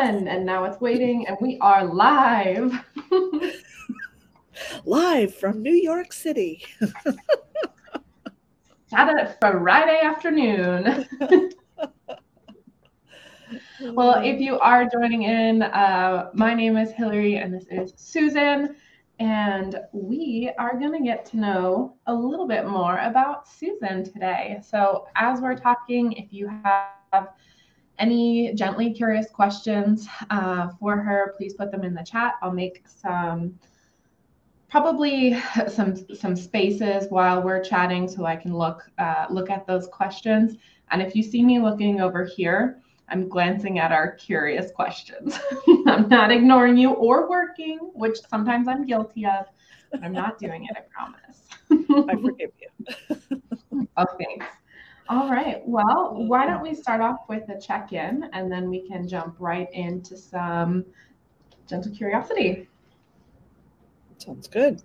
1, and now it's waiting, and we are live. Live from New York City. Saturday, Friday afternoon. Well, if you are joining in, my name is Hillary, and this is Susan, and we are going to get to know a little bit more about Susan today. So as we're talking, if you have any gently curious questions for her, please put them in the chat. I'll make probably some spaces while we're chatting so I can look at those questions. And if you see me looking over here, I'm glancing at our curious questions. I'm not ignoring you or working, which sometimes I'm guilty of, but I'm not doing it, I promise. I forgive you. Oh, thanks. All right. Well, why don't we start off with a check-in, and then we can jump right into some gentle curiosity. Sounds good.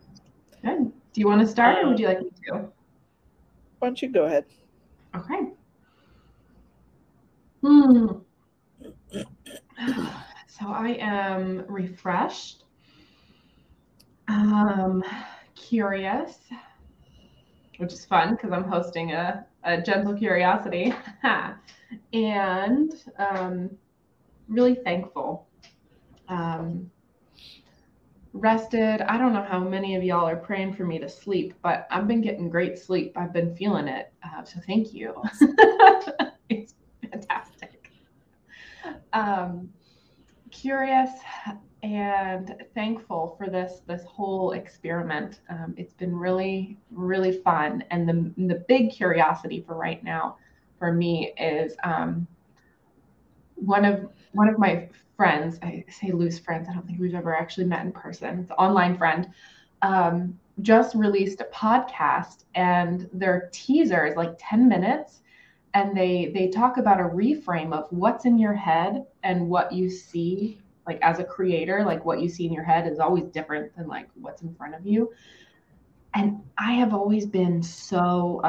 Good. Do you want to start, or would you like me to? Why don't you go ahead? Okay. So I am refreshed, curious, which is fun because I'm hosting a gentle curiosity, and really thankful. Rested. I don't know how many of y'all are praying for me to sleep, but I've been getting great sleep. I've been feeling it. So thank you. It's fantastic. Curious and thankful for this whole experiment. It's been really, really fun. And the big curiosity for right now for me is one of my friends, I say loose friends, I don't think we've ever actually met in person. It's an online friend, just released a podcast, and their teaser is like 10 minutes. And they talk about a reframe of what's in your head and what you see, like as a creator, like what you see in your head is always different than like what's in front of you. And I have always been so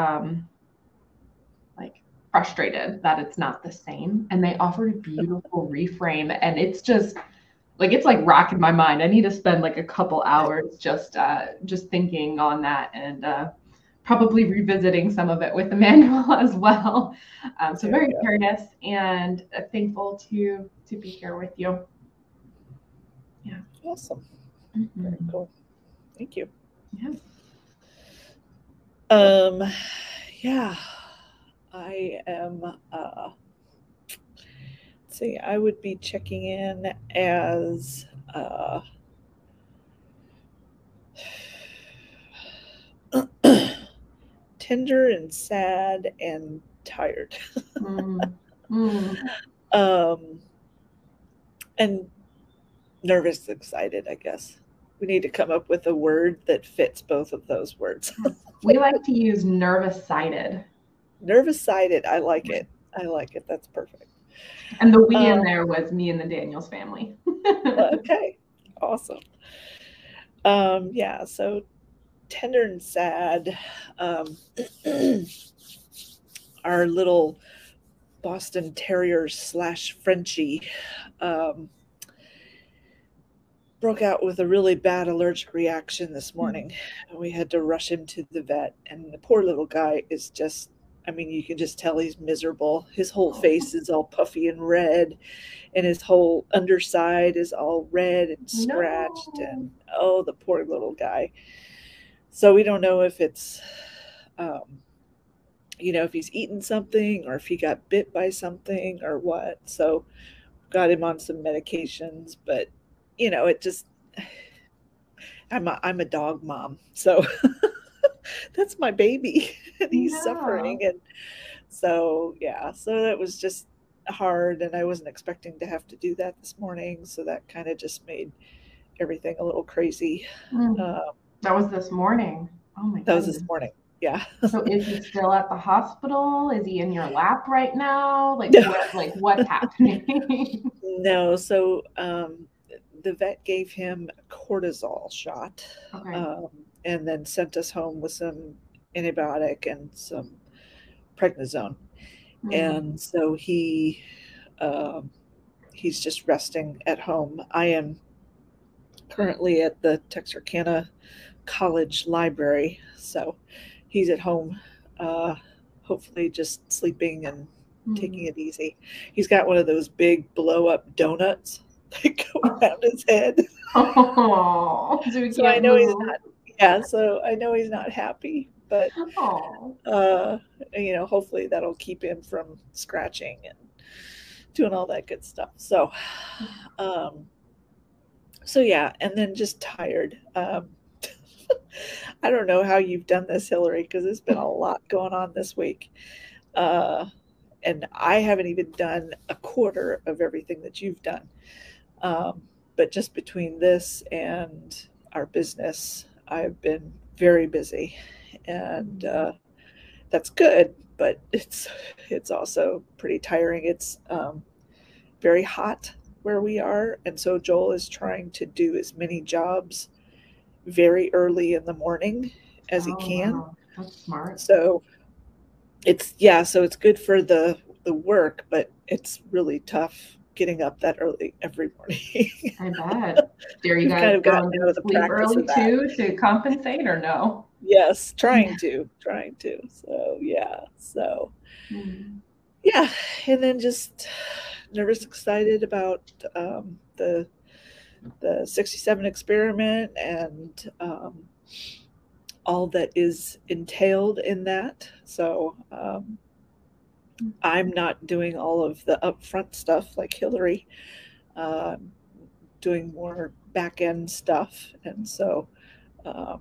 frustrated that it's not the same. And they offered a beautiful reframe, and it's just like rocking my mind. I need to spend like a couple hours just thinking on that, and probably revisiting some of it with Emmanuel as well. So very curious and thankful to be here with you. Yeah. Awesome. Mm-hmm. Very cool. Thank you. Yeah. Yeah. I am, let's see, I would be checking in as tender and sad and tired. And nervous, excited, I guess. We need to come up with a word that fits both of those words. We like to use nervous-sided. Nervous-sided. I like it. I like it. That's perfect. And the we in there was me and the Daniels family. Okay. Awesome. Yeah, so tender and sad. Our little Boston Terrier / Frenchie broke out with a really bad allergic reaction this morning. We had to rush him to the vet, and the poor little guy is just, I mean, you can just tell he's miserable. His whole face is all puffy and red, and his whole underside is all red and scratched. No. And oh, the poor little guy. So we don't know if it's, if he's eaten something or if he got bit by something or what. So got him on some medications, but it just, I'm a dog mom, so that's my baby, and he's suffering. And so, yeah, so that was just hard, and I wasn't expecting to have to do that this morning. So that kind of just made everything a little crazy. That was this morning. Oh my God. That was this morning. Yeah. So is he still at the hospital? Is he in your lap right now? What's happening? No. So, the vet gave him a cortisol shot, and then sent us home with some antibiotic and some prednisone. And so he he's just resting at home. I am currently at the Texarkana College Library, so he's at home, hopefully just sleeping and taking it easy. He's got one of those big blow up donuts that go around his head. Oh, so he So I can't know he's move. not, yeah, so I know he's not happy, but Oh. hopefully that'll keep him from scratching and doing all that good stuff. So, um, so yeah, and then just tired. I don't know how you've done this, Hillary, because there's been a lot going on this week. Uh, and I haven't even done a quarter of everything that you've done. But just between this and our business, I've been very busy, and that's good. But it's also pretty tiring. It's very hot where we are, and so Joel is trying to do as many jobs very early in the morning as he Oh, can. wow. That's smart. So so it's good for the work, but it's really tough getting up that early every morning. I bet. Are you We've kind guys of gotten going out to of the sleep practice early of that. too to compensate or no? Yes, Yeah. trying to. So yeah, so Mm. yeah, and then just nervous, excited about the 67 experiment and all that is entailed in that. So I'm not doing all of the upfront stuff like Hillary, um, doing more back end stuff, and so um,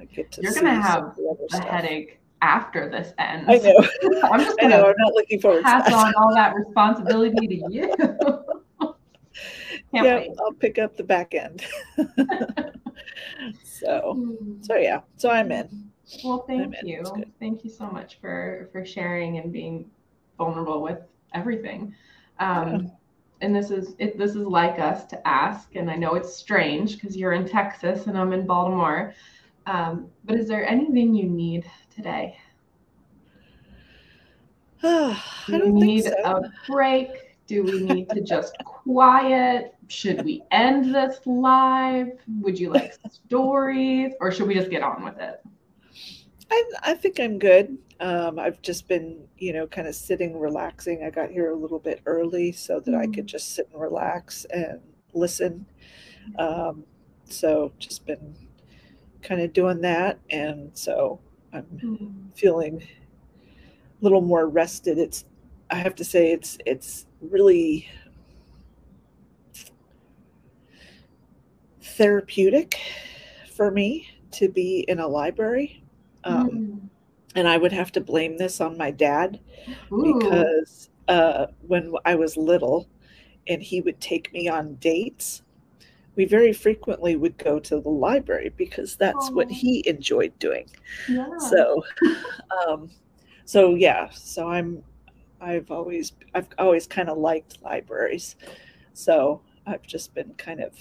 I get to You're gonna see some have of the other a stuff. headache after this I ends. know, I'm just I know. gonna I'm not looking forward to pass that. on all that responsibility to you. Can't Yep, wait. I'll pick up the back end. so, Mm. so yeah, so I'm in. Well, I'm thank in. It's you. good. Thank you so much for sharing and being vulnerable with everything. Yeah. And this is like us to ask, and I know it's strange because you're in Texas and I'm in Baltimore. But is there anything you need today? Do I we don't think need so. a break? Do we need to just quiet? Should we end this live? Would you like stories, or should we just get on with it? I think I'm good. I've just been, kind of sitting, relaxing. I got here a little bit early so that I could Mm. just sit and relax and listen. Um, so just been kind of doing that, and so I'm Mm. feeling a little more rested. I have to say, it's really therapeutic for me to be in a library. Um, Mm. and I would have to blame this on my dad Ooh. because when I was little and he would take me on dates, we very frequently would go to the library because that's what Oh, he enjoyed doing. yeah. So, um, so yeah, so I've always kind of liked libraries. So I've just been kind of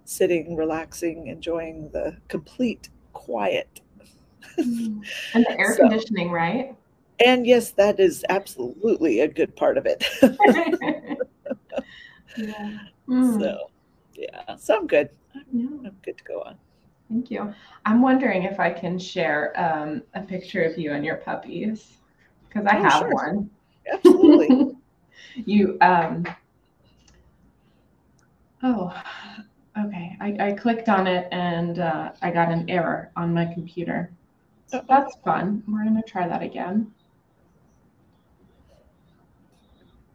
sitting, relaxing, enjoying the complete quiet. Mm. And the air So, conditioning, right? and yes, that is absolutely a good part of it. Yeah. Mm. So, yeah, so I'm good. Yeah. I'm good to go on. Thank you. I'm wondering if I can share a picture of you and your puppies because I Oh, have sure. one. Absolutely. You oh, okay. I clicked on it and I got an error on my computer. So Uh-oh. that's fun. We're gonna try that again.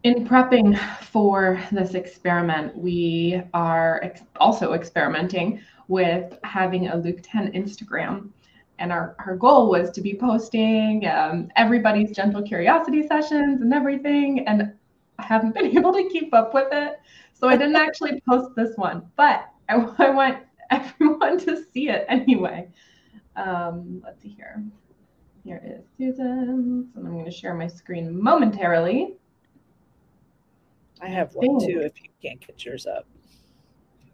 In prepping for this experiment, we are also experimenting with having a Luke 10 Instagram. And our goal was to be posting everybody's gentle curiosity sessions and everything. And I haven't been able to keep up with it. So I didn't actually post this one, but I want everyone to see it anyway. Let's see here. Here is Susan's, and I'm going to share my screen momentarily. I I have one too think. if you can't get yours up.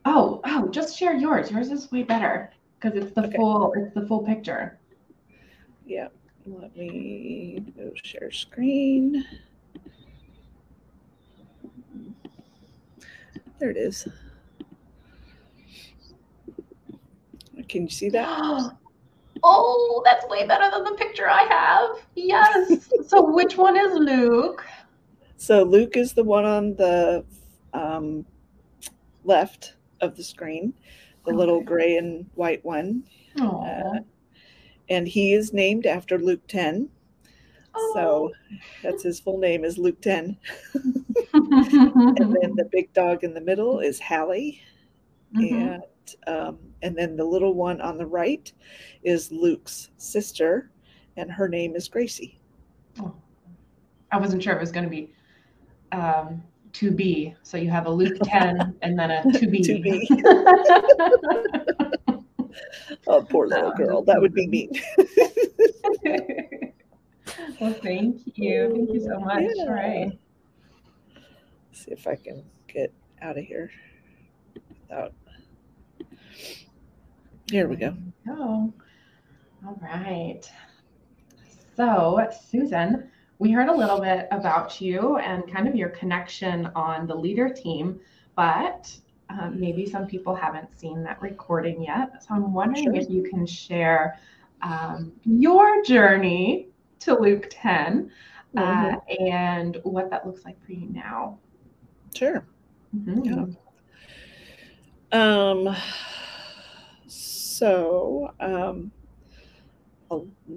Oh, just share yours. Yours is way better because Okay. it's the full picture. Yeah. Let me go share screen. There it is. Can you see that? Oh, that's way better than the picture I have. Yes. So which one is Luke? So Luke is the one on the left of the screen, the little gray and white one. And he is named after Luke 10. So that's his full name is Luke 10. And then the big dog in the middle is Hallie. And then the little one on the right is Luke's sister, and her name is Gracie. Oh. I wasn't sure if it was going to be 2B. So you have a Luke 10 and then a 2B. 2B. Oh, poor little girl. That would be mean. Well, thank you. Thank you so much. Yeah. All right. See if I can get out of here without. Here we go. All right. So, Susan, we heard a little bit about you and kind of your connection on the leader team, but maybe some people haven't seen that recording yet. So I'm wondering if you can share your journey to Luke 10 and what that looks like for you now. Sure. Yeah.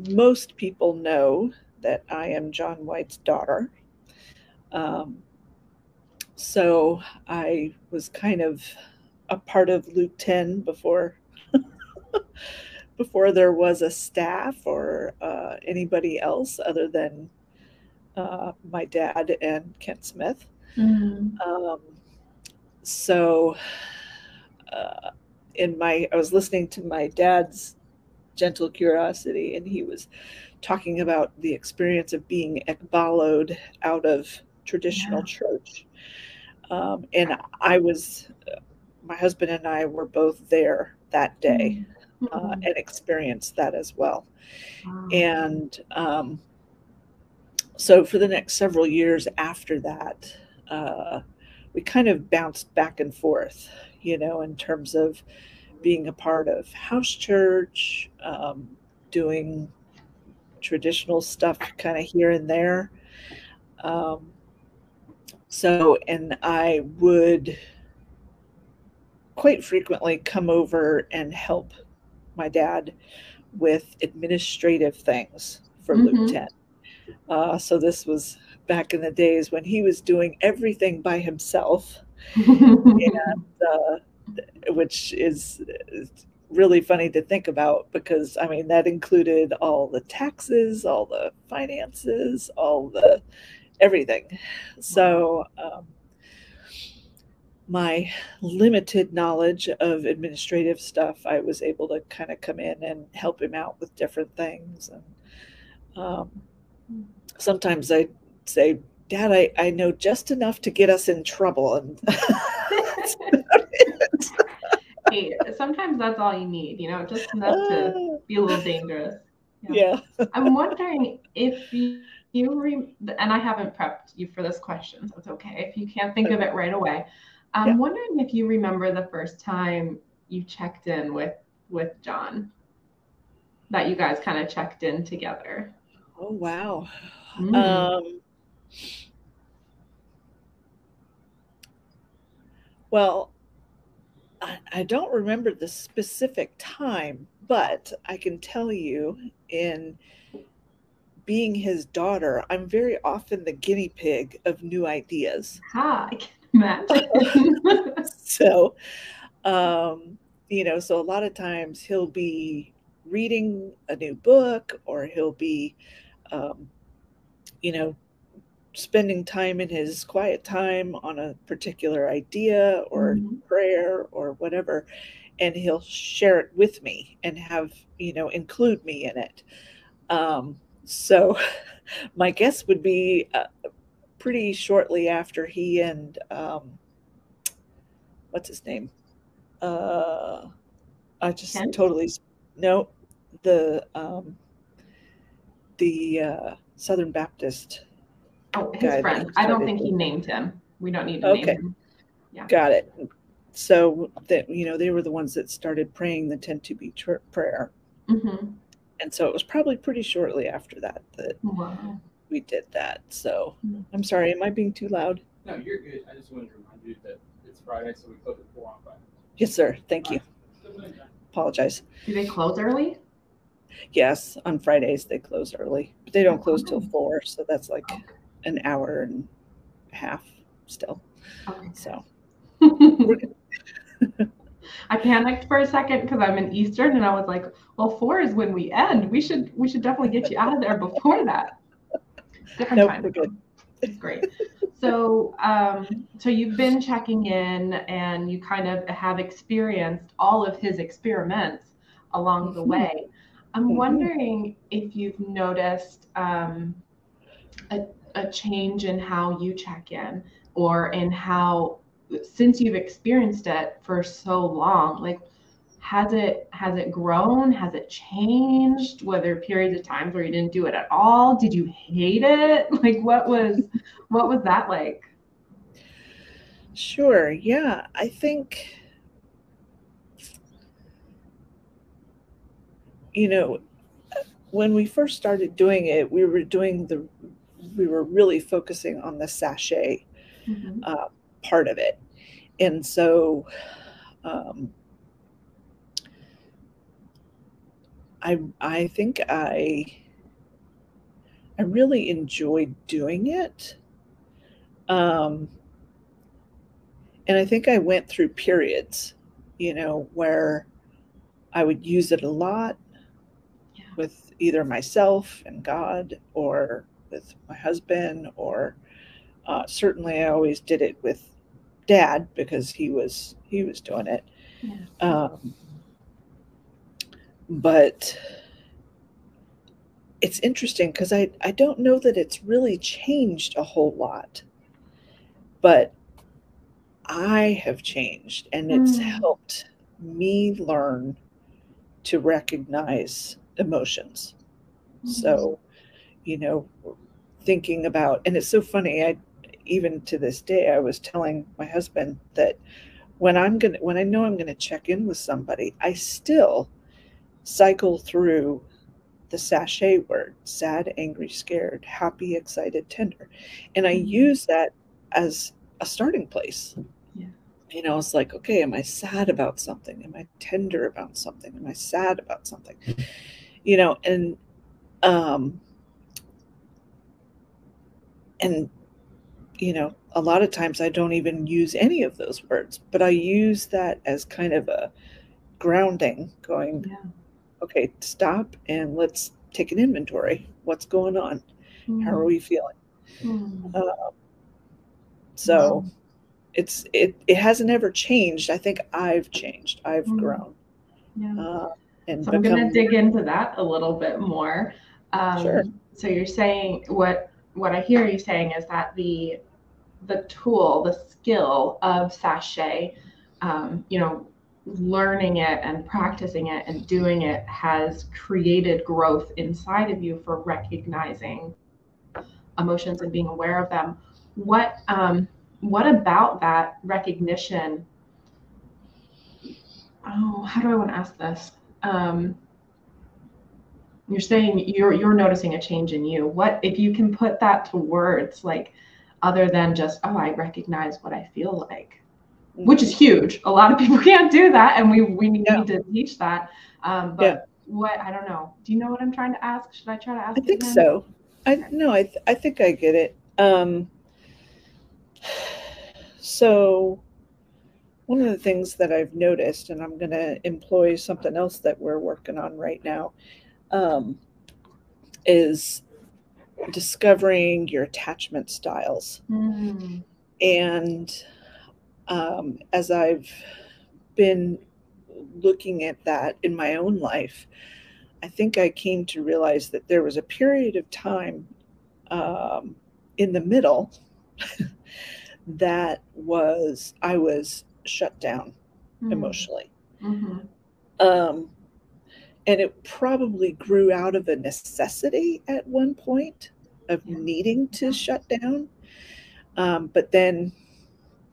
Most people know that I am John White's daughter. So I was kind of a part of Luke 10 before there was a staff or anybody else other than my dad and Kent Smith. I was listening to my dad's Gentle Curiosity, and he was talking about the experience of being ekbaloed out of traditional church. And my husband and I were both there that day and experienced that as well. And so for the next several years after that, we kind of bounced back and forth, in terms of being a part of house church, doing traditional stuff kind of here and there. And I would quite frequently come over and help my dad with administrative things for Luke 10. So this was back in the days when he was doing everything by himself, and which is really funny to think about because, I mean, that included all the taxes, all the finances, all the everything. So my limited knowledge of administrative stuff, I was able to kind of come in and help him out with different things. And sometimes I'd say, Dad, I know just enough to get us in trouble. And hey, sometimes that's all you need, just enough to be a little dangerous. Yeah. I'm wondering if you and I haven't prepped you for this question, so it's okay if you can't think of it right away. I'm wondering if you remember the first time you checked in with John, that you guys kind of checked in together. Oh, wow. Well, I don't remember the specific time, but I can tell you, in being his daughter, I'm very often the guinea pig of new ideas. I can imagine. So, so a lot of times he'll be reading a new book, or he'll be, spending time in his quiet time on a particular idea or prayer or whatever, and he'll share it with me and have, include me in it. So my guess would be pretty shortly after he and what's his name? I just Ken? totally no, the Southern Baptist. Oh, his friend. I don't think he named him. We don't need to name him. Yeah. Got it. So that, they were the ones that started praying the Tend to Be prayer. Mm-hmm. And so it was probably pretty shortly after that Wow. we did that. So I'm sorry, am I being too loud? No, you're good. I just wanted to remind you that it's Friday, so we close at 4 on Friday. Yes, sir. Thank you. Apologize. Do they close early? Yes, on Fridays they close early, but they don't close till 4, so that's like an hour and a half still. Okay. So I panicked for a second because I'm in Eastern, and I was like, "Well, 4 is when we end. We should definitely get you out of there before that." Different time. We're good. It's great. So, so you've been checking in, and you kind of have experienced all of his experiments along the way. I'm wondering if you've noticed a change in how you check in, or in how, since you've experienced it for so long, like, has it grown? Has it changed? Were there periods of times where you didn't do it at all? Did you hate it? Like, what was that like? Sure. Yeah, I think, when we first started doing it, we were really focusing on the sachet part of it. And so I think I really enjoyed doing it. And I think I went through periods, where I would use it a lot with either myself and God, or with my husband, or certainly I always did it with Dad because he was doing it. But it's interesting because I don't know that it's really changed a whole lot, but I have changed, and it's helped me learn to recognize emotions. So, thinking about, and it's so funny, even to this day, I was telling my husband that when I know I'm gonna check in with somebody, I still cycle through the sachet word: sad, angry, scared, happy, excited, tender. And I use that as a starting place. It's like, okay, am I sad about something? Am I tender about something? Am I sad about something? And a lot of times I don't even use any of those words, but I use that as kind of a grounding, going, okay, stop and let's take an inventory. What's going on? How are we feeling? So it hasn't ever changed. I think I've changed. I've grown. And so I'm going to dig into that a little bit more. Sure. So you're saying, what I hear you saying is that the tool, the skill of sachet, learning it and practicing it and doing it has created growth inside of you for recognizing emotions and being aware of them. What about that recognition? Oh, how do I want to ask this? You're saying you're noticing a change in you. What if you can put that to words, like, other than just, oh, I recognize what I feel like, which is huge. A lot of people can't do that, and we need to teach that. But what, I don't know. Do you know what I'm trying to ask? Should I try to ask it? I think so. I think I get it. So one of the things that I've noticed, and I'm going to employ something else that we're working on right now, is discovering your attachment styles. And as I've been looking at that in my own life, I think I came to realize that there was a period of time in the middle that I was shut down emotionally. And it probably grew out of a necessity at one point of needing to shut down. But then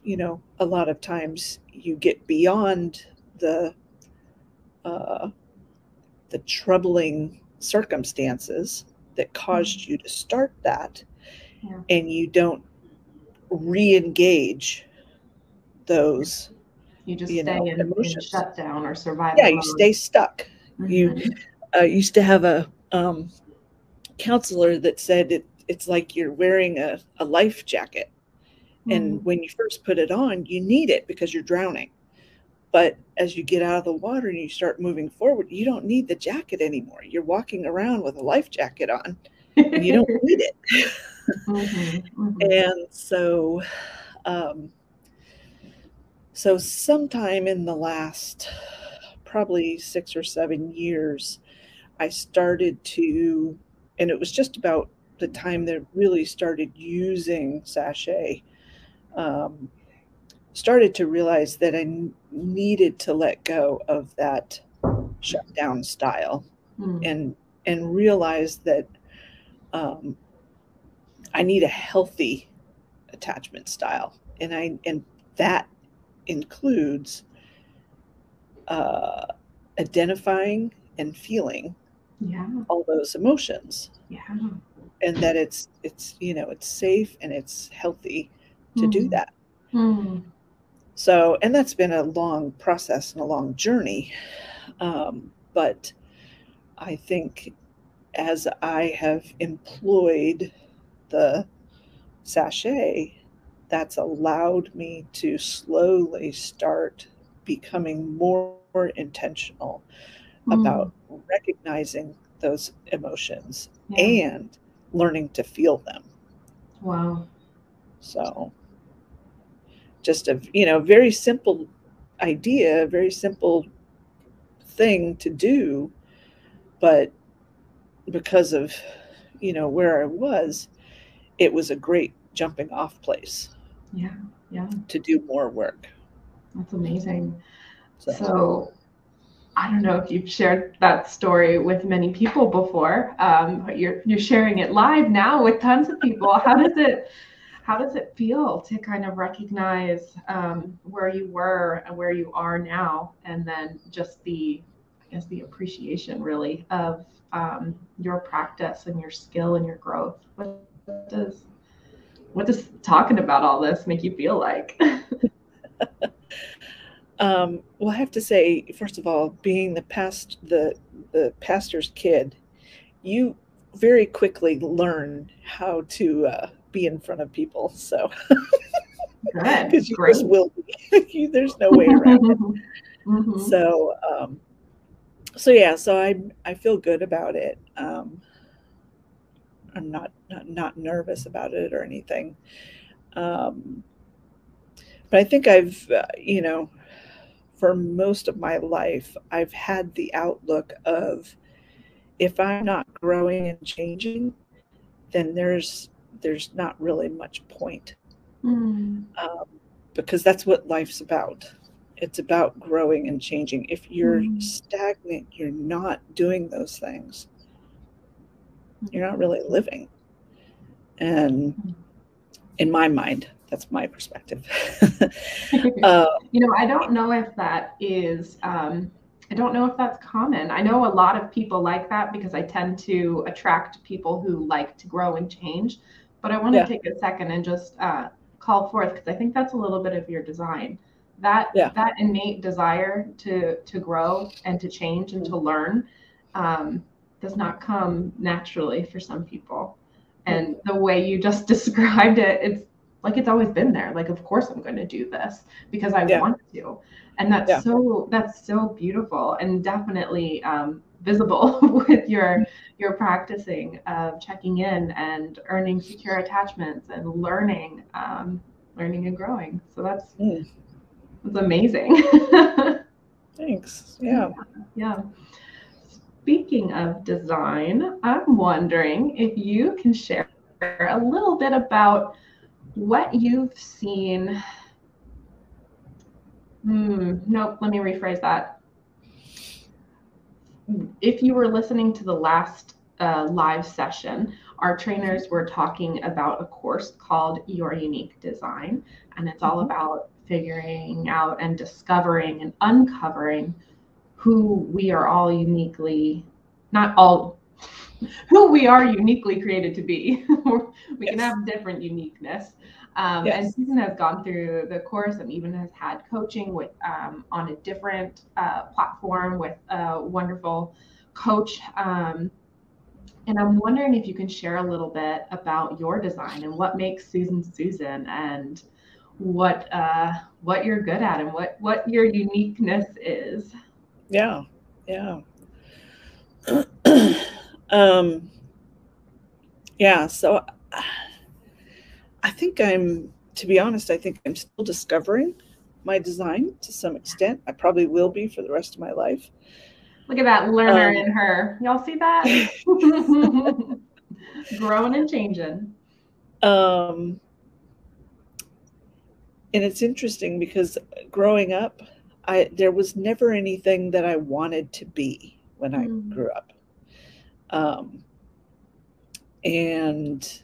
a lot of times you get beyond the uh, the troubling circumstances that caused you to start that, Yeah. and you don't re-engage those You just stay in emotions. shutdown or survival Yeah, you mode. stay stuck. You used to have a counselor that said it's like you're wearing a life jacket, and when you first put it on, you need it because you're drowning. But as you get out of the water and you start moving forward, you don't need the jacket anymore. You're walking around with a life jacket on, and you don't need it. And so, sometime in the last probably 6 or 7 years, I started to, and it was just about the time that I really started using sachet, started to realize that I needed to let go of that shutdown style, and realize that I need a healthy attachment style, and that includes identifying and feeling all those emotions, and that it's safe and it's healthy to do that. So, and that's been a long process and a long journey, but I think as I have employed the sachet, that's allowed me to slowly start becoming more intentional about recognizing those emotions and learning to feel them. Wow. So just a very simple idea, very simple thing to do, but because of where I was, it was a great jumping off place. Yeah. To do more work. That's amazing. So I don't know if you've shared that story with many people before, but you're sharing it live now with tons of people. How does it feel to kind of recognize where you were and where you are now, and then just the appreciation really of your practice and your skill and your growth? What does talking about all this make you feel like? Well, I have to say, first of all, being the pastor's kid, you very quickly learn how to be in front of people. So, because you just will be. There's no way around it. So yeah, so I feel good about it. I'm not nervous about it or anything. But I think I've for most of my life, I've had the outlook of, if I'm not growing and changing, then there's not really much point, because that's what life's about. It's about growing and changing. If you're stagnant, you're not doing those things, you're not really living. And in my mind, that's my perspective. I don't know if that is, I don't know if that's common. I know a lot of people like that because I tend to attract people who like to grow and change. But I want to take a second and just call forth, because I think that's a little bit of your design. That innate desire to grow and to change and to learn does not come naturally for some people. And the way you just described it, it's like it's always been there. Like, of course I'm going to do this because I want to. And that's so beautiful, and definitely visible with your practicing of checking in and earning secure attachments and learning and growing. So that's amazing. Thanks. Yeah. Speaking of design, I'm wondering if you can share a little bit about what you've seen. Nope, let me rephrase that. If you were listening to the last live session, our trainers were talking about a course called Your Unique Design, and it's all about figuring out and discovering and uncovering who we are all uniquely, not all, who we are uniquely created to be. We can have different uniqueness. And Susan has gone through the course and even has had coaching with on a different platform with a wonderful coach. And I'm wondering if you can share a little bit about your design and what makes Susan Susan, and what you're good at and what your uniqueness is. Yeah. Yeah, so I think to be honest, I think I'm still discovering my design to some extent. I probably will be for the rest of my life. Look at that learner in her. Y'all see that? Growing and changing. And it's interesting because growing up, there was never anything that I wanted to be when I grew up. And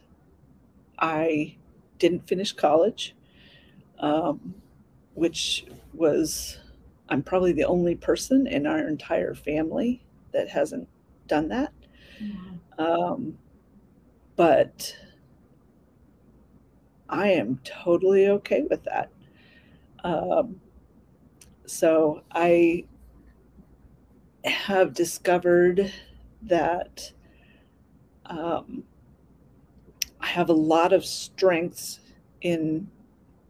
I didn't finish college, which was, I'm probably the only person in our entire family that hasn't done that. But I am totally okay with that. So I have discovered that I have a lot of strengths in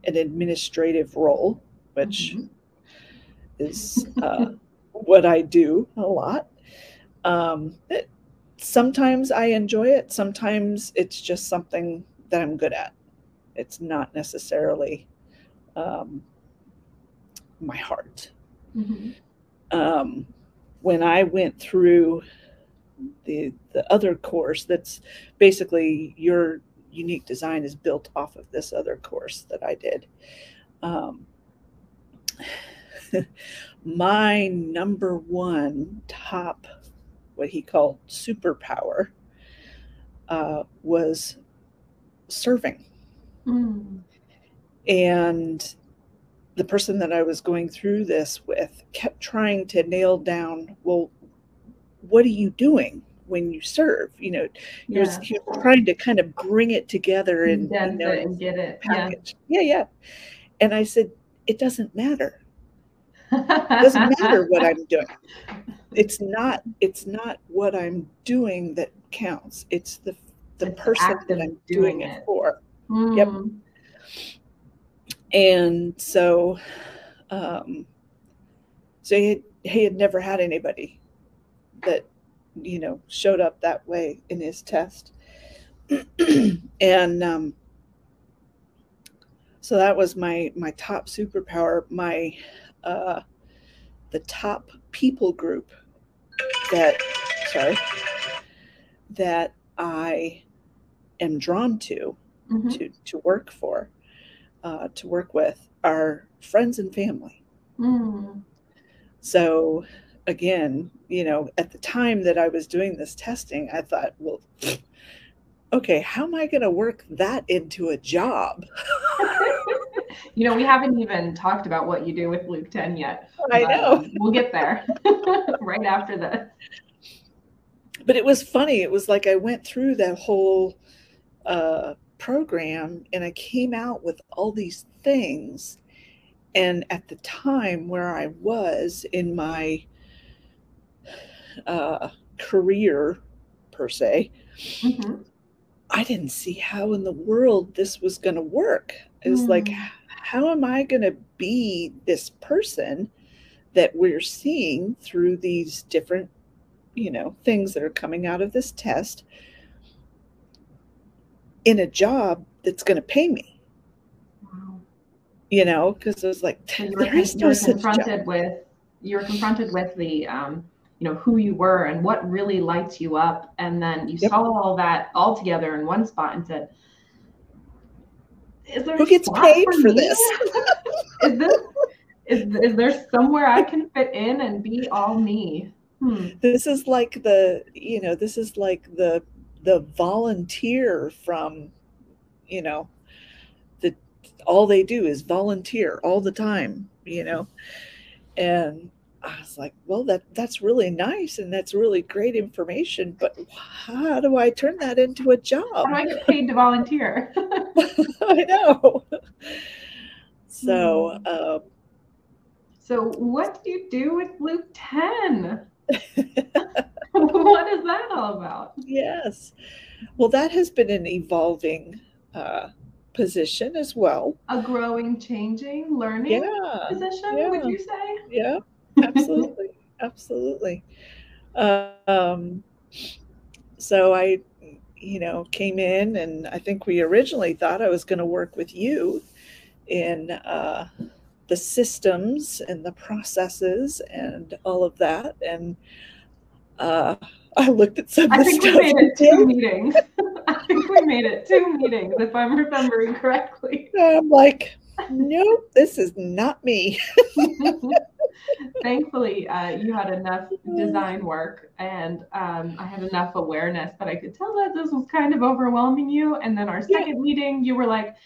an administrative role, which is what I do a lot. Sometimes I enjoy it. Sometimes it's just something that I'm good at. It's not necessarily my heart. When I went through the other course, that's basically Your Unique Design is built off of this other course that I did. My number one top, what he called superpower, was serving. And the person that I was going through this with kept trying to nail down, well, what are you doing when you serve? He was trying to kind of bring it together and and get it package. Yeah. And I said, it doesn't matter. It doesn't matter what I'm doing. It's not what I'm doing that counts. It's the person that I'm doing it for. Yep. And so he had never had anybody that showed up that way in his test. And so that was my top superpower. My the top people group that I am drawn to work for, to work with, are friends and family. So again, at the time that I was doing this testing, I thought, well, okay, how am I going to work that into a job? We haven't even talked about what you do with Luke 10 yet. I know. We'll get there right after this. But it was funny. It was like I went through that whole program and I came out with all these things. And at the time where I was in my career, per se, I didn't see how in the world this was going to work. It was like, how am I going to be this person that we're seeing through these different, things that are coming out of this test in a job that's going to pay me? Wow. Because it was like, so you were confronted with the who you were and what really lights you up, and then you saw all that all together in one spot and said, is there who gets paid for this? is there somewhere I can fit in and be all me? This is like the the volunteer from, you know, the all they do is volunteer all the time, and I was like, well, that's really nice and that's really great information, but how do I turn that into a job? How do I get paid to volunteer? I know. So, so what do you do with Luke 10? What is that all about? Yes. Well, that has been an evolving position as well. A growing, changing, learning position, would you say? Yeah, absolutely. Absolutely. So I, came in, and I think we originally thought I was going to work with you in the systems and the processes and all of that. And I looked at some of the stuff. I think we made it 2 meetings. I think we made it 2 meetings, if I'm remembering correctly. I'm like, nope, this is not me. Thankfully, you had enough design work, and I had enough awareness that I could tell that this was kind of overwhelming you. And then our second meeting, you were like,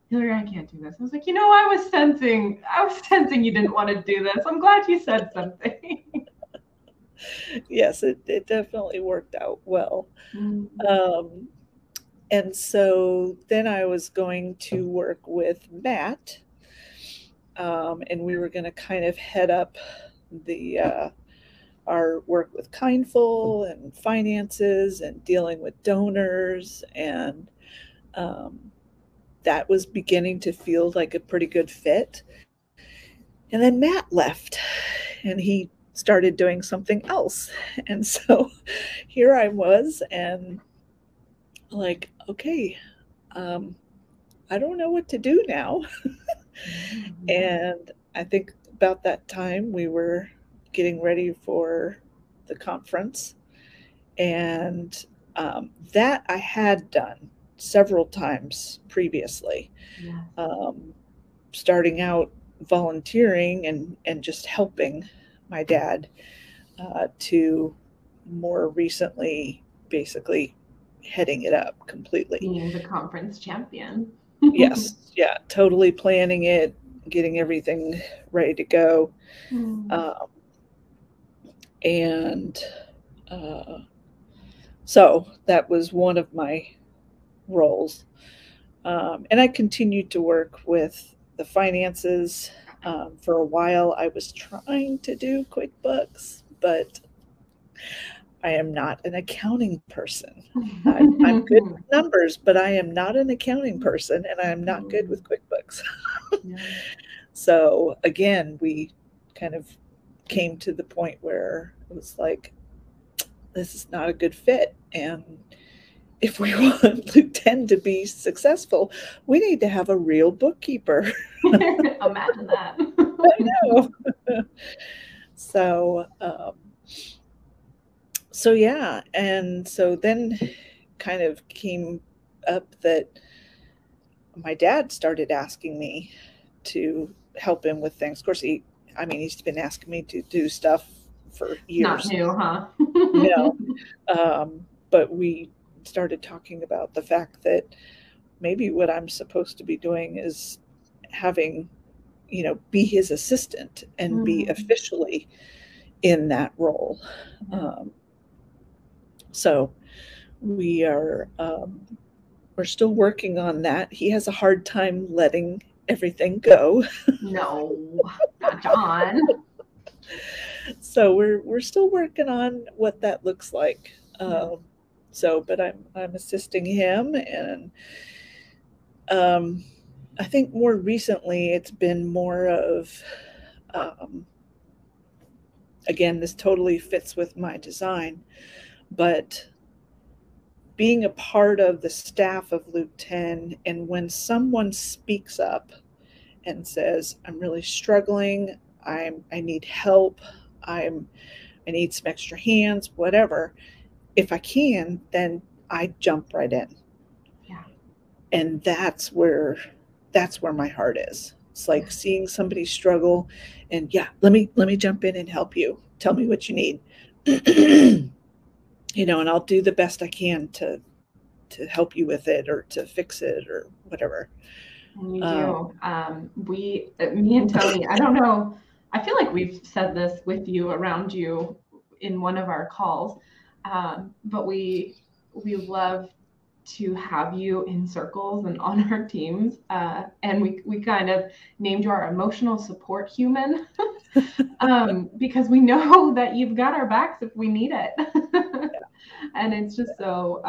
Hillary, I can't do this. I was like, I was sensing you didn't want to do this. I'm glad you said something. Yes, it definitely worked out well. And so then I was going to work with Matt, and we were going to kind of head up our work with Kindful and finances and dealing with donors, and that was beginning to feel like a pretty good fit. And then Matt left, and he started doing something else. And so here I was, and like, okay, I don't know what to do now. And I think about that time we were getting ready for the conference, and that I had done several times previously. Starting out volunteering and just helping my dad, to more recently basically heading it up completely. Being the conference champion. Yes. Yeah. Totally planning it, getting everything ready to go. And so that was one of my roles. And I continued to work with the finances. For a while, I was trying to do QuickBooks, but I am not an accounting person. I'm good with numbers, but I am not an accounting person, and I am not good with QuickBooks. So again, we kind of came to the point where it was like, this is not a good fit. And if we want Luke 10 to be successful, we need to have a real bookkeeper. Imagine that. I know. So yeah. And so then kind of came up that my dad started asking me to help him with things. Of course, he's been asking me to do stuff for years. Not new, huh? No. But we started talking about the fact that maybe what I'm supposed to be doing is having, be his assistant and be officially in that role. So we're still working on that. He has a hard time letting everything go. No, not John. So we're still working on what that looks like. But I'm assisting him, and I think more recently it's been more of, again, this totally fits with my design, but being a part of the staff of Luke 10, and when someone speaks up and says, I'm really struggling, I need help, I need some extra hands, whatever, if I can, then I jump right in. Yeah. And that's where my heart is. It's like seeing somebody struggle, and let me jump in and help you. Tell me what you need. And I'll do the best I can to help you with it or to fix it or whatever. And you do. Me and Tony, I don't know. I feel like we've said this with you, around you, in one of our calls, but we love to have you in circles and on our teams, and we kind of named you our emotional support human, because we know that you've got our backs if we need it. And it's just so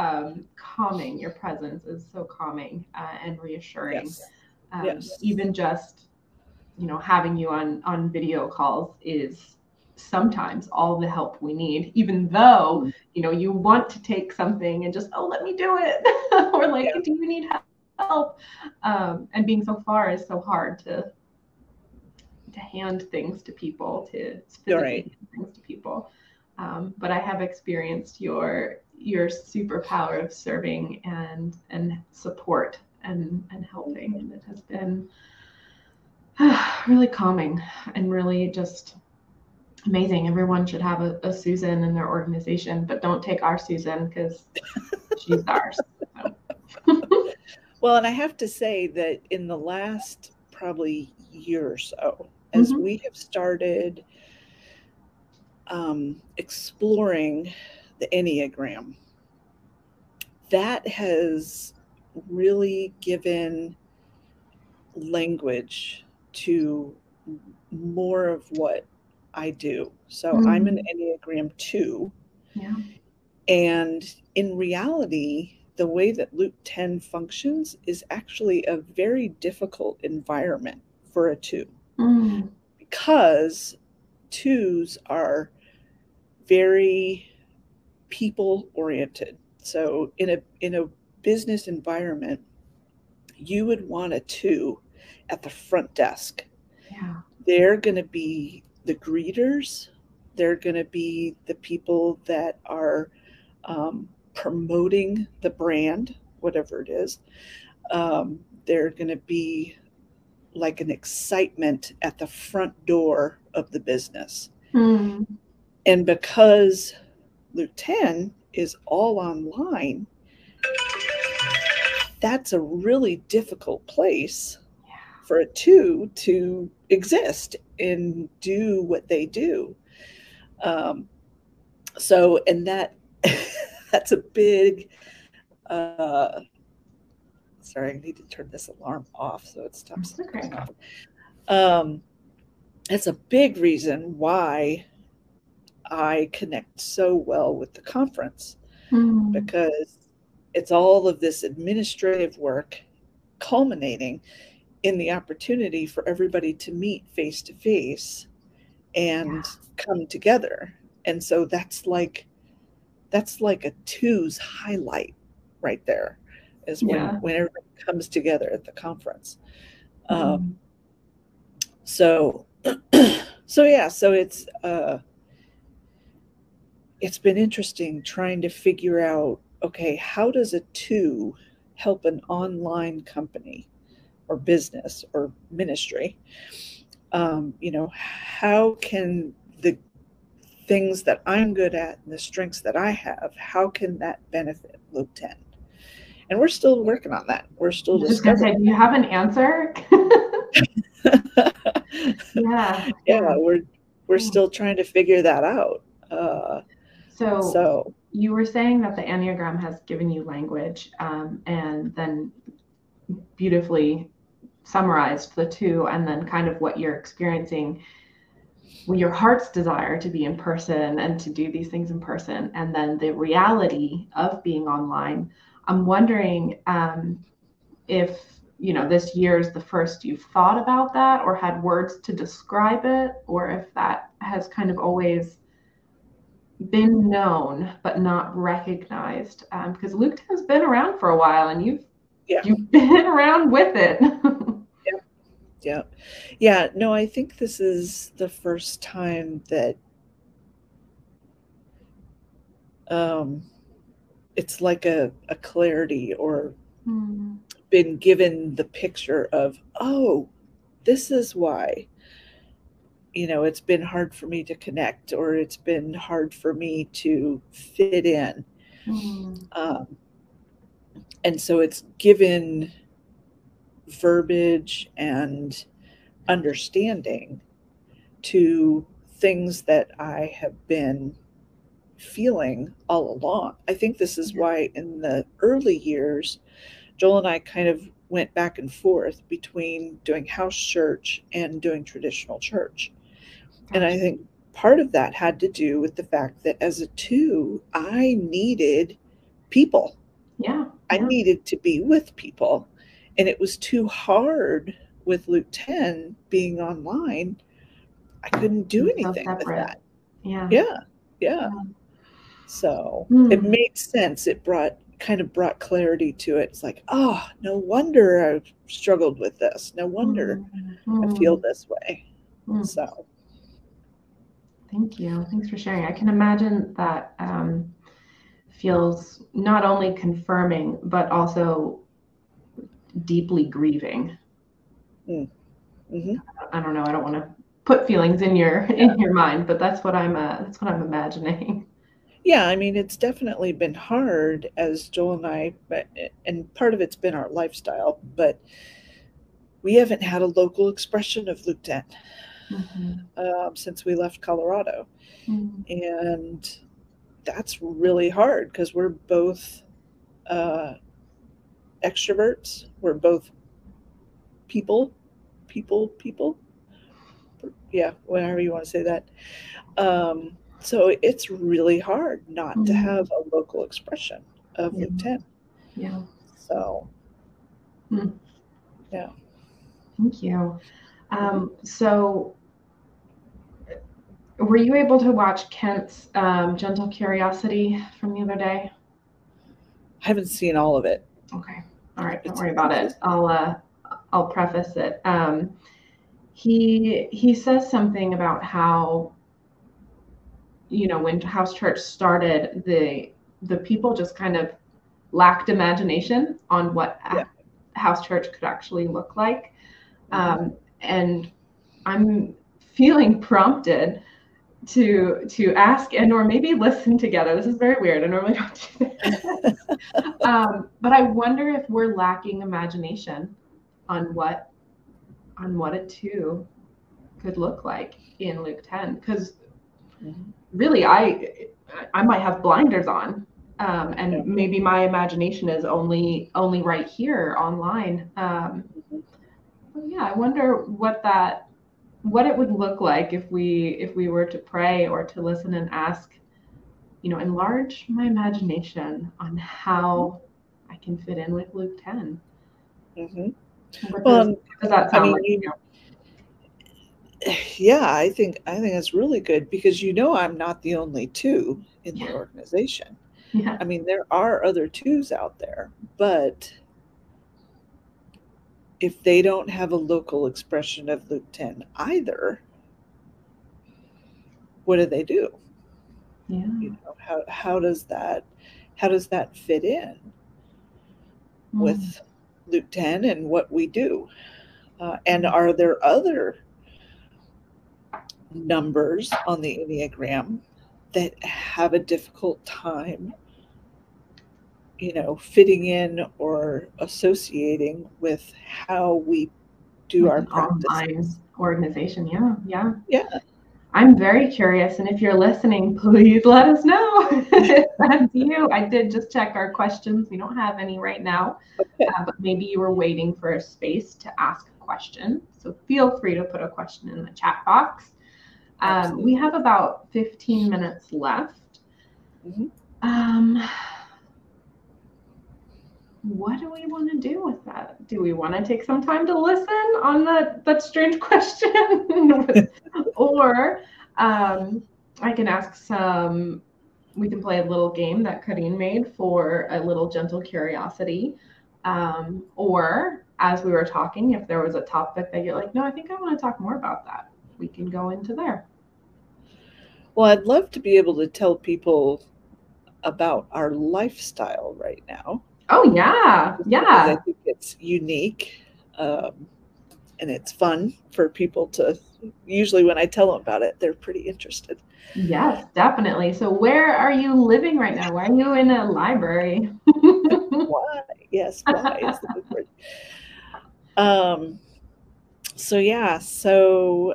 calming. Your presence is so calming and reassuring. Yes. Even just, having you on video calls is sometimes all the help we need, even though, you want to take something and just, let me do it. Or like, do you need help? And being so far is so hard to hand things to people, to physically hand things to people. But I have experienced your superpower of serving and support and helping, and it has been really calming and really just amazing. Everyone should have a Susan in their organization, but don't take our Susan, because she's ours. So. Well, and I have to say that in the last probably year or so, as we have started exploring the Enneagram, that has really given language to more of what I do. So I'm an Enneagram 2. Yeah. And in reality, the way that Luke 10 functions is actually a very difficult environment for a 2. Because 2s are very people oriented. So in a business environment, you would want a 2 at the front desk. Yeah. They're going to be the greeters. They're going to be the people that are promoting the brand, whatever it is. They're going to be like an excitement at the front door of the business. And because Luke 10 is all online, that's a really difficult place for a 2 to exist and do what they do. So, and that's a big, sorry, I need to turn this alarm off so it stops going off. That's a big reason why I connect so well with the conference, because it's all of this administrative work culminating in the opportunity for everybody to meet face to face and come together. And so that's like a 2's highlight right there, is when everybody comes together at the conference. So it's been interesting trying to figure out, okay, how does a 2 help an online company or business or ministry? How can the things that I'm good at and the strengths that I have, how can that benefit Luke 10? And we're still working on that. We're still discovering. Do you have an answer? We're still trying to figure that out. So you were saying that the Enneagram has given you language, and then beautifully summarized the 2, and then kind of what you're experiencing, your heart's desire to be in person and to do these things in person, and then the reality of being online. I'm wondering if, this year's the first you've thought about that or had words to describe it, or if that has kind of always been known but not recognized, because Luke has been around for a while, and you've been around with it. No, I think this is the first time that it's like a clarity, or been given the picture of, oh, this is why it's been hard for me to connect, or it's been hard for me to fit in. And so it's given verbiage and understanding to things that I have been feeling all along. I think this is why in the early years, Joel and I kind of went back and forth between doing house church and doing traditional church. And I think part of that had to do with the fact that as a two, I needed people. Yeah. I needed to be with people. And it was too hard with Luke 10 being online. I couldn't do anything with that. Yeah. Yeah. So it made sense. It brought clarity to it. It's like, oh, no wonder I've struggled with this. No wonder I feel this way. So thank you. Thanks for sharing. I can imagine that feels not only confirming, but also deeply grieving. Mm-hmm. I don't know. I don't want to put feelings in your mind, but that's what I'm imagining. Yeah, I mean, it's definitely been hard as Joel and I, and part of it's been our lifestyle, but we haven't had a local expression of Luke 10 since we left Colorado. And that's really hard because we're both extroverts. We're both people. Yeah, whatever you want to say that. So it's really hard not to have a local expression of Luke 10. Yeah. So, yeah. Thank you. So, were you able to watch Kent's Gentle Curiosity from the other day? I haven't seen all of it. Okay. All right. Don't worry about it. I'll preface it. He says something about how, when House Church started, the people just kind of lacked imagination on what House Church could actually look like. And I'm feeling prompted to ask and or maybe listen together. This is very weird. I normally don't do this. But I wonder if we're lacking imagination on what a two could look like in Luke 10. Because really, I might have blinders on, and maybe my imagination is only right here online. Yeah, I wonder what it would look like if we were to pray or to listen and ask, enlarge my imagination on how I can fit in with Luke 10. What does that sound like? Yeah, I think that's really good because I'm not the only two in the organization. Yeah. I mean, there are other twos out there, but if they don't have a local expression of Luke 10 either, what do they do? Yeah. How does that fit in with Luke 10 and what we do? And are there other numbers on the Enneagram that have a difficult time, fitting in or associating with how we do our practice? Online organization. Yeah. I'm very curious, and if you're listening, please let us know if that's you. I did just check our questions. We don't have any right now, but maybe you were waiting for a space to ask a question. So feel free to put a question in the chat box. We have about 15 minutes left. What do we want to do with that? Do we want to take some time to listen on that strange question? Or I can ask we can play a little game that Karine made for a little gentle curiosity. Or as we were talking, if there was a topic that you're like, no, I think I want to talk more about that, we can go into there. Well, I'd love to be able to tell people about our lifestyle right now. Oh, yeah. I think it's unique. and it's fun for people to, usually when I tell them about it, they're pretty interested. Yes, definitely. So where are you living right now? Why are you in a library? Why? Yes, why is the good word. So yeah, so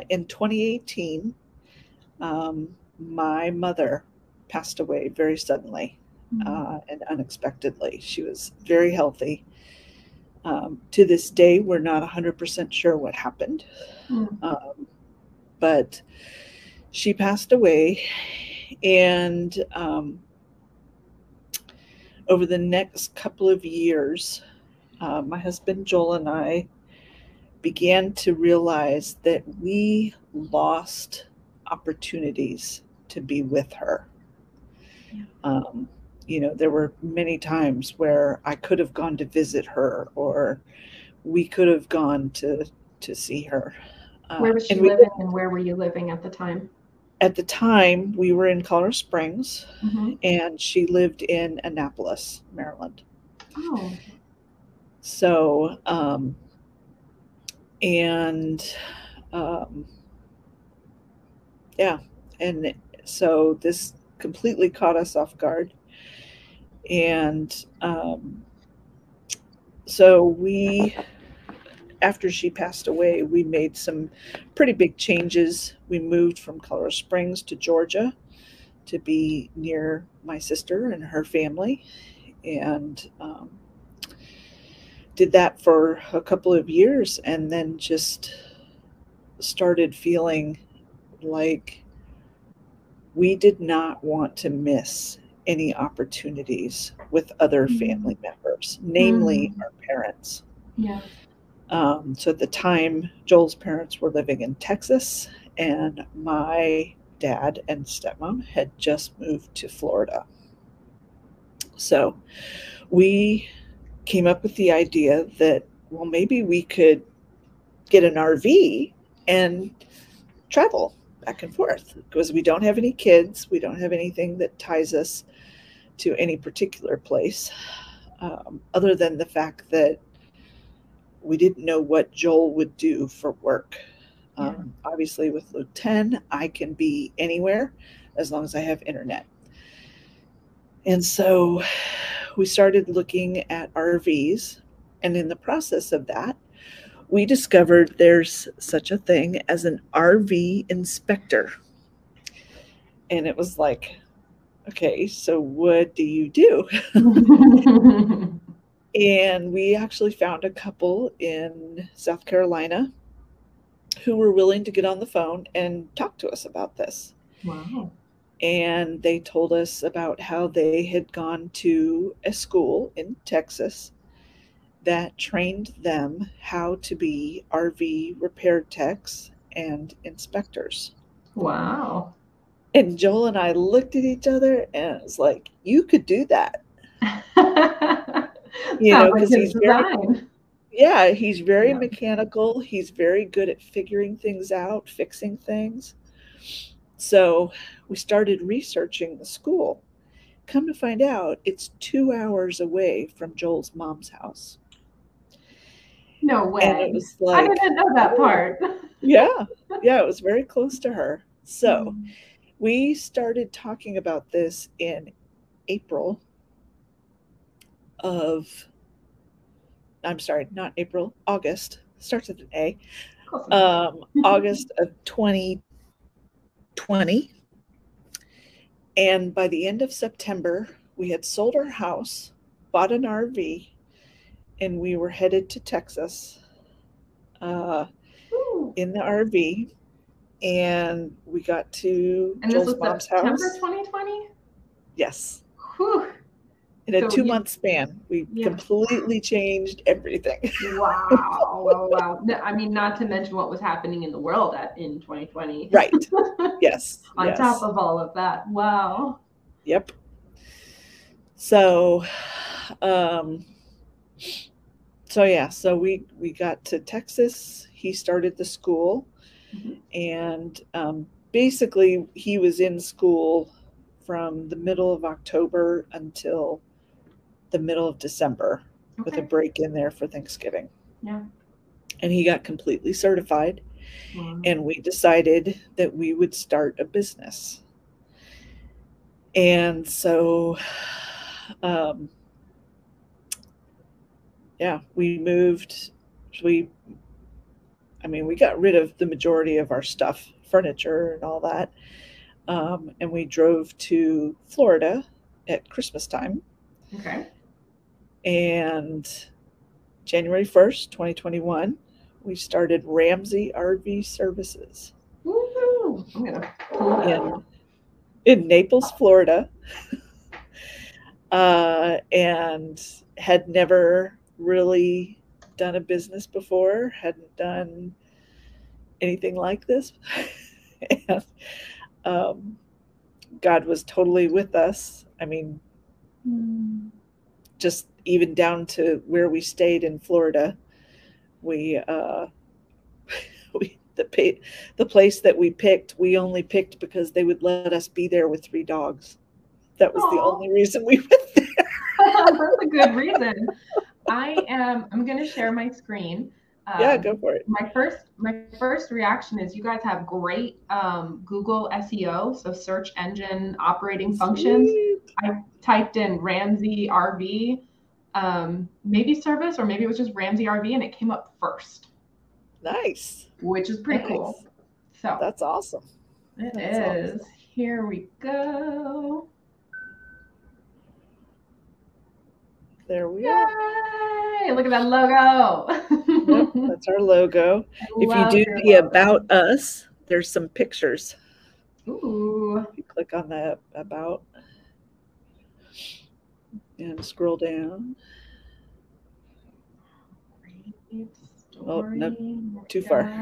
in 2018, my mother passed away very suddenly and unexpectedly. She was very healthy. To this day, we're not 100% sure what happened, but she passed away, and over the next couple of years, my husband Joel and I began to realize that we lost opportunities to be with her. Yeah. There were many times where I could have gone to visit her, or we could have gone to see her. Where was she living, and where were you living at the time? At the time, we were in Colorado Springs, and she lived in Annapolis, Maryland. Oh. So, yeah, and so this completely caught us off guard. And so after she passed away, we made some pretty big changes. We moved from Colorado Springs to Georgia to be near my sister and her family, and did that for a couple of years, and then just started feeling like we did not want to miss any opportunities with other family members, namely our parents. Yeah. So at the time, Joel's parents were living in Texas, and my dad and stepmom had just moved to Florida. So we came up with the idea that, well, maybe we could get an RV and travel back and forth, because we don't have any kids. We don't have anything that ties us to any particular place, other than the fact that we didn't know what Joel would do for work. Obviously, with Luke 10, I can be anywhere as long as I have internet. And so we started looking at RVs, and in the process of that, we discovered there's such a thing as an RV inspector. And it was like, okay, so what do you do? And we actually found a couple in South Carolina who were willing to get on the phone and talk to us about this. Wow. And they told us about how they had gone to a school in Texas that trained them how to be RV repair techs and inspectors. Wow. And Joel and I looked at each other, and it was like, you could do that. Because he's very mechanical. He's very good at figuring things out, fixing things. So we started researching the school. Come to find out, it's 2 hours away from Joel's mom's house. No way. And it was like, I didn't know that part. Yeah, it was very close to her. So we started talking about this in April of, August, starts with an A, August of 2020. And by the end of September, we had sold our house, bought an RV, and we were headed to Texas in the RV. And we got to Joel's mom's house. September 2020? Yes. Whew. In a 2-month span, we completely changed everything. Wow. I mean, not to mention what was happening in the world in 2020. Right. Yes. On top of all of that. Wow. Yep. So, so we got to Texas. He started the school, and basically he was in school from the middle of October until the middle of December, with a break in there for Thanksgiving. Yeah. and he got completely certified. Wow. And we decided that we would start a business. And so, yeah, we moved. We got rid of the majority of our stuff, furniture and all that. And we drove to Florida at Christmas time. Okay. And January 1st, 2021, we started Ramsey RV Services. Woo-hoo. I'm gonna pull it up. In Naples, Florida. And had never really done a business before, hadn't done anything like this. And God was totally with us. I mean, just even down to where we stayed in Florida, the place that we picked, we only picked because they would let us be there with 3 dogs. That was the only reason we went there. That's a good reason. I'm going to share my screen. Yeah, go for it. My first reaction is you guys have great Google SEO, so search engine operating functions. I typed in Ramsey RV, maybe service, or maybe it was just Ramsey RV, and it came up first. Nice. Which is pretty cool. So that's awesome. That's awesome. Here we go. There we are. Yay! Look at that logo. Yep, that's our logo. If you do the logo. About Us, there's some pictures. Ooh. If you click on the About and scroll down. Oh, no, too far.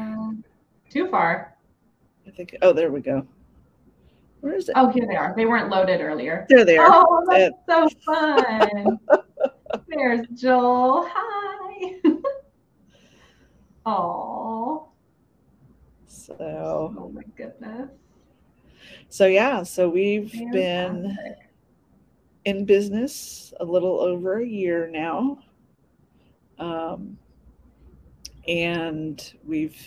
Too far. I think, oh, there we go. Where is it? Oh, here they are. They weren't loaded earlier. There they are. Oh, that's so fun. There's Joel. Hi. Oh. Oh my goodness. So yeah, so we've been in business a little over a year now. And we've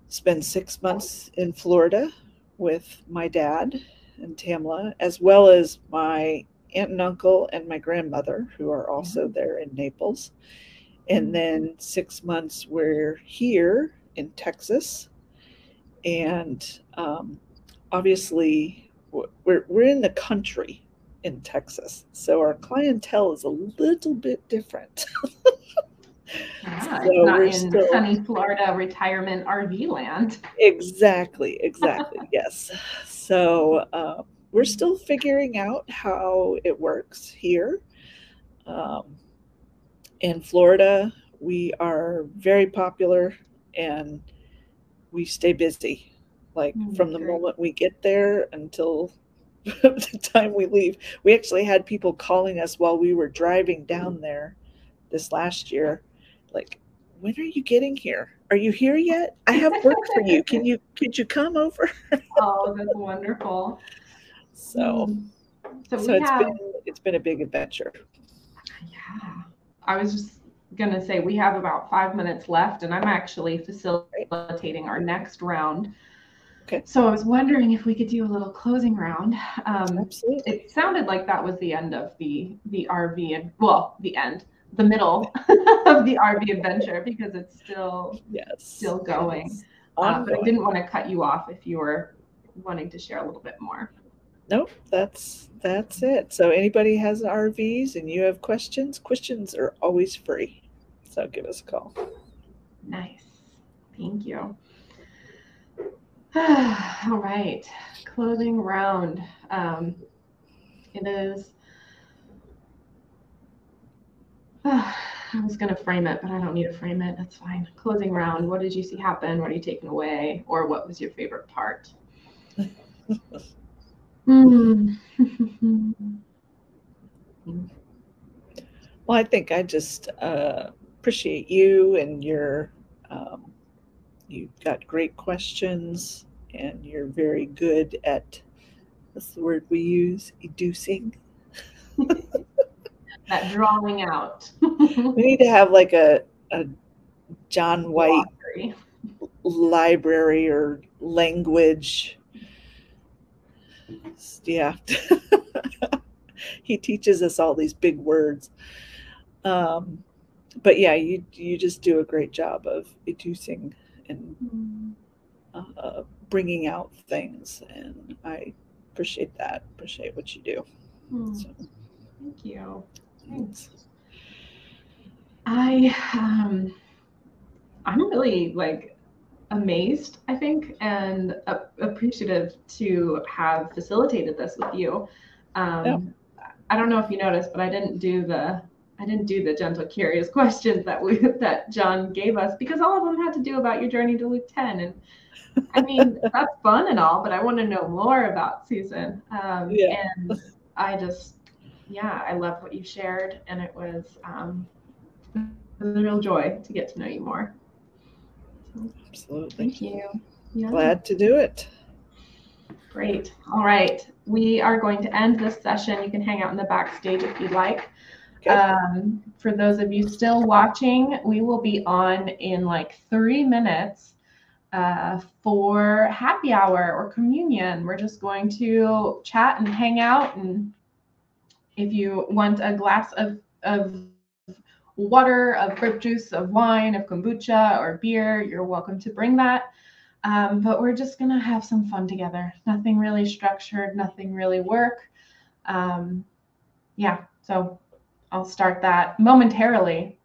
spent 6 months in Florida with my dad and Tamla, as well as my aunt and uncle and my grandmother, who are also there in Naples. And then 6 months we're here in Texas. And obviously we're in the country in Texas, so our clientele is a little bit different. Yeah, so it's not in sunny Florida retirement RV land. Exactly, yes. So we're still figuring out how it works here. In Florida, we are very popular and we stay busy. Like from the moment we get there until the time we leave. We actually had people calling us while we were driving down there this last year. Like, when are you getting here? Are you here yet? I have work for you. Could you come over? Oh, that's wonderful. So it's been a big adventure. Yeah. I was just gonna say we have about 5 minutes left, and I'm actually facilitating our next round. Okay. So I was wondering if we could do a little closing round. Absolutely. It sounded like that was the end of the RV, and well, the middle of the RV adventure, because it's still going. But I didn't want to cut you off if you were wanting to share a little bit more. Nope, that's it. So anybody has RVs and you have questions are always free. So give us a call. Nice. Thank you. All right. Closing round. It is. I was going to frame it, but I don't need to frame it. That's fine. Closing round. What did you see happen? What are you taking away? Or what was your favorite part? Well, I think I just appreciate you and your you've got great questions and you're very good at, what's the word we use? Educing. That drawing out. We need to have like a John White library or language. Yeah. He teaches us all these big words. But yeah, you just do a great job of educing and bringing out things, and I appreciate that. Appreciate what you do. So, thank you. thanks. I'm really like amazed, I think, and appreciative to have facilitated this with you. I don't know if you noticed, but I didn't do the gentle curious questions that John gave us, because all of them had to do about your journey to Luke 10. And I mean, that's fun and all, but I want to know more about Susan. And I just, I love what you shared, and it was a real joy to get to know you more. So, absolutely. Thank you. Yeah. Glad to do it. Great. All right. We are going to end this session. You can hang out in the backstage if you'd like. Okay. For those of you still watching, we will be on in like 3 minutes for happy hour or communion. We're just going to chat and hang out. And if you want a glass of water, of grape juice, of wine, of kombucha, or beer, you're welcome to bring that. But we're just going to have some fun together. Nothing really structured, nothing really work. So I'll start that momentarily.